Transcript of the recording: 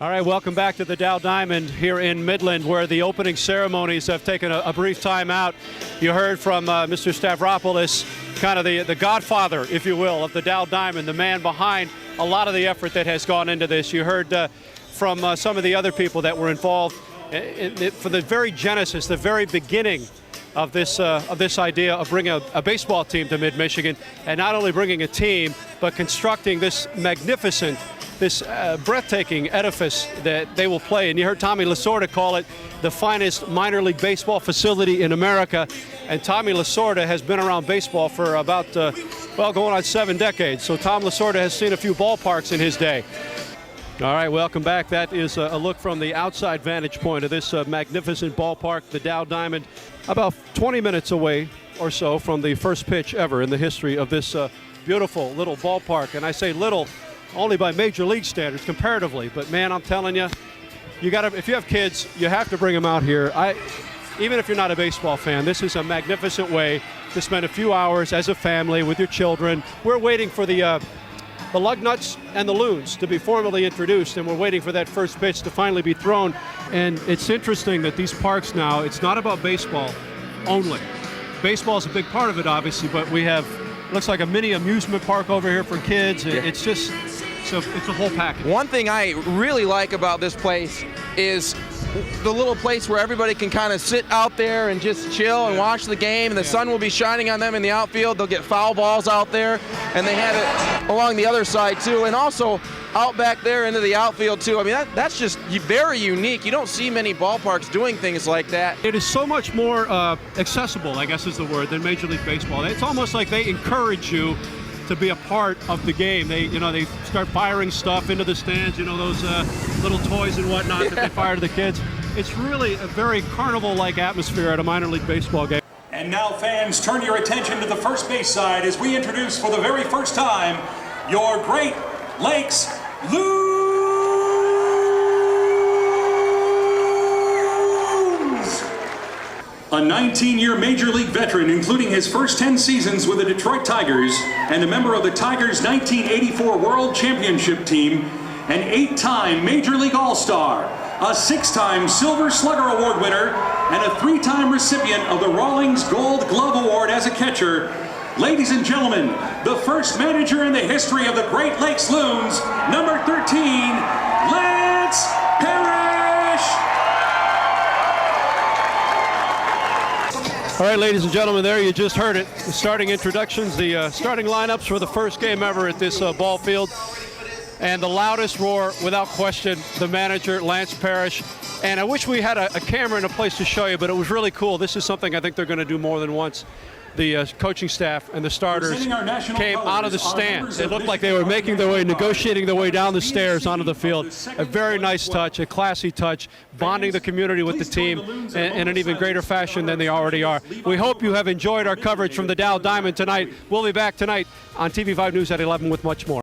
All right, welcome back to the Dow Diamond here in Midland, where the opening ceremonies have taken a brief time out. You heard from Mr. Stavropoulos, kind of the godfather, if you will, of the Dow Diamond, the man behind a lot of the effort that has gone into this. You heard from some of the other people that were involved for the very genesis, the very beginning of this idea of bringing a baseball team to Mid-Michigan, and not only bringing a team, but constructing this magnificent, this breathtaking edifice that they will play. And you heard Tommy Lasorda call it the finest minor league baseball facility in America. And Tommy Lasorda has been around baseball for about, well, going on 7 decades. So Tom Lasorda has seen a few ballparks in his day. All right, welcome back. That is a look from the outside vantage point of this magnificent ballpark, the Dow Diamond, about 20 minutes away or so from the first pitch ever in the history of this beautiful little ballpark. And I say little only by major league standards comparatively, but man, I'm telling you, you gotta, if you have kids, you have to bring them out here. Even if you're not a baseball fan, this is a magnificent way to spend a few hours as a family with your children. We're waiting for the Lugnuts and the Loons to be formally introduced, and we're waiting for that first pitch to finally be thrown. And it's interesting that these parks now, it's not about baseball only. Baseball is a big part of it, obviously, but we have, looks like a mini amusement park over here for kids. Yeah. It's just, so it's a whole package. One thing I really like about this place is the little place where everybody can kind of sit out there and just chill and watch the game, and the sun will be shining on them in the outfield. They'll get foul balls out there, and they have it along the other side too, and also out back there into the outfield too. I mean, that's just very unique. You don't see many ballparks doing things like that. It is so much more accessible, I guess is the word, than Major League Baseball. It's almost like they encourage you to be a part of the game. They start firing stuff into the stands, those little toys and whatnot that they fire to the kids. It's really a very carnival-like atmosphere at a minor league baseball game. And now, fans, turn your attention to the first base side as we introduce for the very first time your Great Lakes Loons! A 19-year Major League veteran, including his first 10 seasons with the Detroit Tigers, and a member of the Tigers' 1984 World Championship team, an 8-time Major League All-Star, a 6-time Silver Slugger Award winner, and a 3-time recipient of the Rawlings Gold Glove Award as a catcher. Ladies and gentlemen, the first manager in the history of the Great Lakes Loons, number 13, Lance Parrish! All right, ladies and gentlemen, there you just heard it. The starting introductions, the starting lineups for the first game ever at this ball field. And the loudest roar, without question, the manager, Lance Parrish. And I wish we had a camera and a place to show you, but it was really cool. This is something I think they're going to do more than once. The coaching staff and the starters came out of the stands. It looked like they were making their way, negotiating their way down the stairs onto the field. A very nice touch, a classy touch, bonding the community with the team in an even greater fashion than they already are. We hope you have enjoyed our coverage from the Dow Diamond tonight. We'll be back tonight on TV5 News at 11 with much more.